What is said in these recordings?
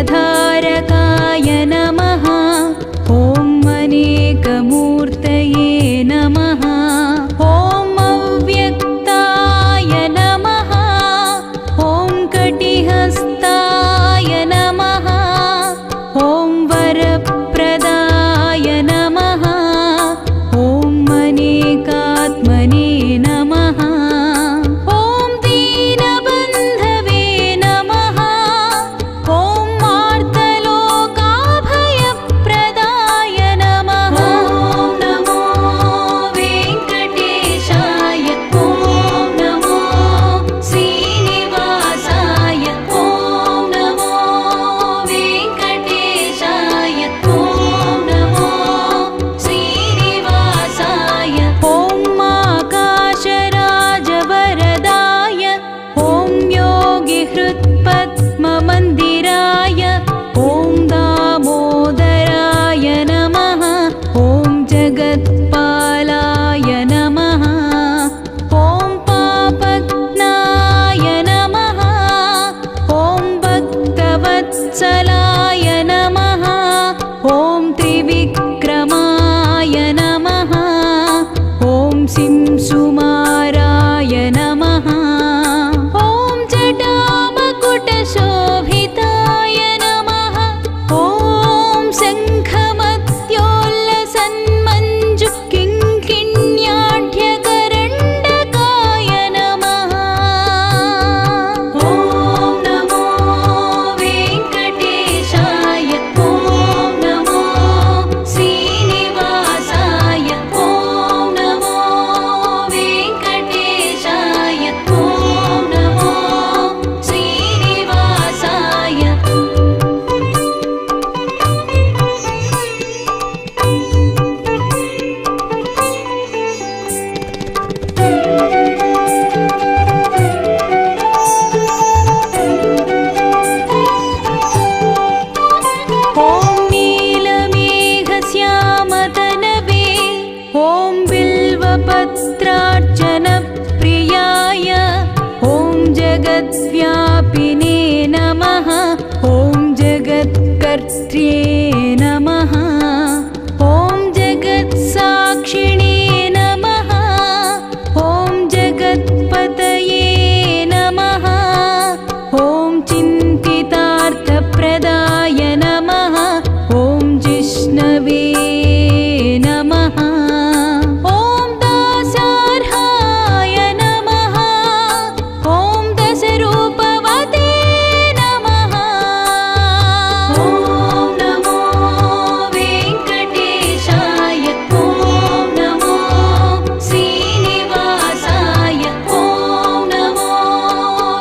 चक्रधारकाय नमः। ॐ अनेकमूर्तये नमः। ॐ अव्यक्ताय नमः। ॐ कटिहस्ताय नमः। ॐ वरप्रदाय नमः। ॐ अनेकात्मने नमः। ॐ दीनबन्धवे नमः। ॐ आर्तलोकाभयप्रदाय नमः। ॐ नमो वेङ्कटेशाय। ॐ नमो श्रीनिवासाय। ॐ नमो वेङ्कटेशाय। ॐ नमो श्रीनिवासाय। ॐ आकाशराजवरदाय। ॐ योगिहृत्पद्ममन्दिराय। ॐ दामोदराय नमः। ॐ जगत्पालाय नमः। ॐ पापघ्नाय नमः। ॐ भक्तवत्सलाय नमः। ॐ त्रिविक्रमाय नमः। ॐ सिंसुमाराय नमः। ॐ जटामकुटशोभिताय नमः। ॐ शङ्खमत्योल्लसन्मञ्जु किङ्किण्याढ्यकरण्डकाय नमः। ॐ नमो वेङ्कटेशाय। ॐ नमो श्रीनिवासाय। ॐ नमो वेङ्कटेशाय। ॐ नमो श्रीनिवासाय। ॐ नीलमेघश्यामतनवे। ॐ बिल्वपत्रार्चनप्रियाय। ॐ जगद्व्यापिने नमः। ॐ जगत्कर्त्रे नमः। ॐ जगत्साक्षिणे नमः। ॐ जगत्पतये नमः। ॐ चिन्तितार्थप्रदाय नमः। ॐ जिष्णवे नमः। ॐ दासार्हाय नमः। ॐ दशरूपवते नमः। ॐ नमो वेङ्कटेशाय। ॐ नमो श्रीनिवासाय। ॐ नमो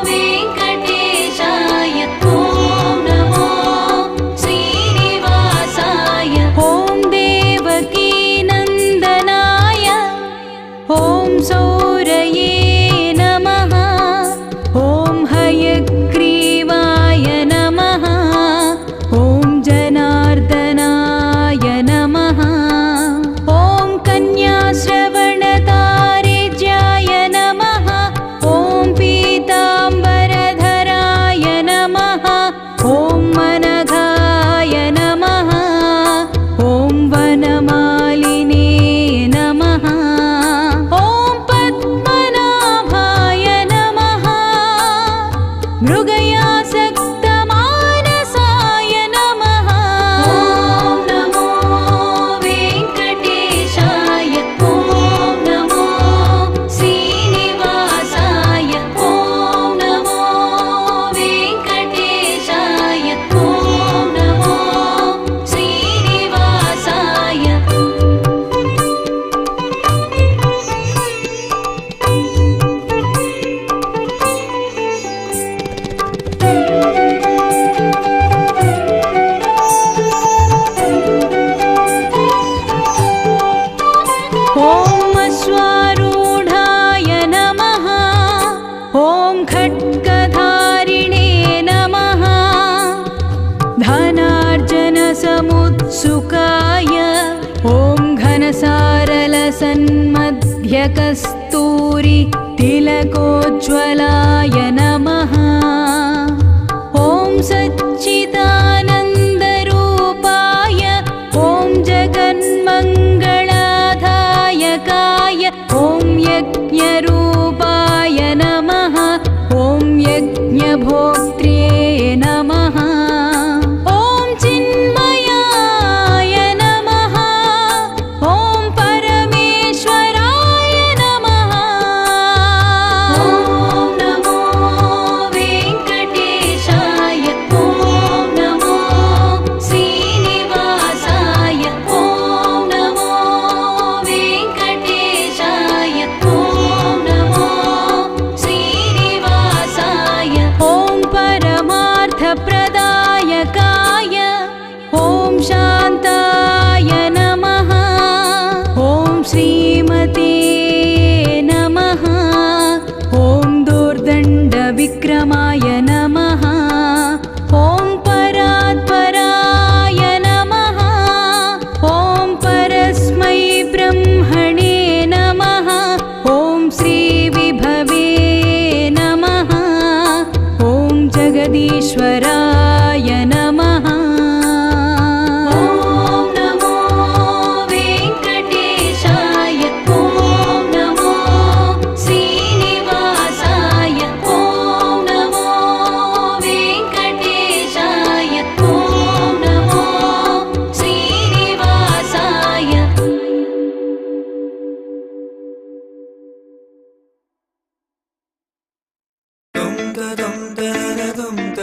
वेङ्कटेशाय। ॐ नमो श्रीनिवासाय। ॐ देवकीनन्दनाय। ॐ सौरये नमः। ॐ हयग्रीवाय नमः। ॐ जनार्दनाय नमः। ॐ कन्याश्रवणतारेज्याय नमः। ॐ पीताम्बरधराय नमः। ॐ मनघाय नमः। ॐ वनमालिने नमः। ॐ पद्मनाभाय नमः। मृगयासक्तमानसाय नमः। ॐ नमो वेङ्कटेशाय। ॐ नमो श्रीनिवासाय। ॐ नमो वेङ्कटेशाय। ॐ नमो श्रीनिवासाय। ॐ अश्वारूढाय नमः। ॐ खड्गधारिणे नमः। धनार्जनसमुत्सुकाय। ॐ घनसारलसन्मध्यकस्तूरि तिलकोज्ज्वलाय नमः। ॐ सच्चिदानन्दाय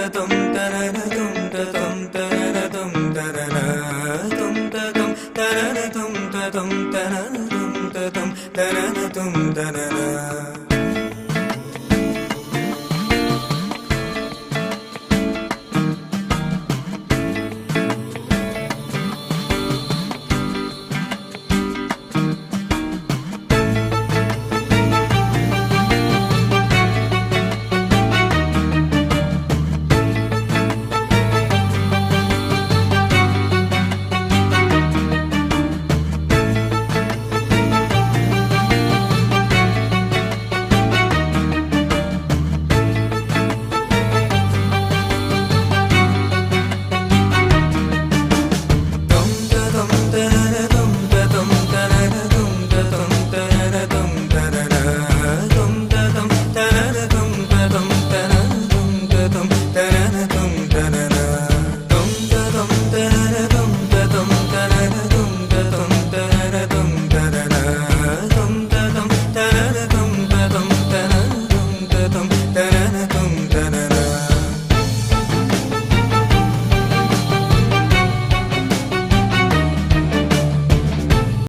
వక్రతుండ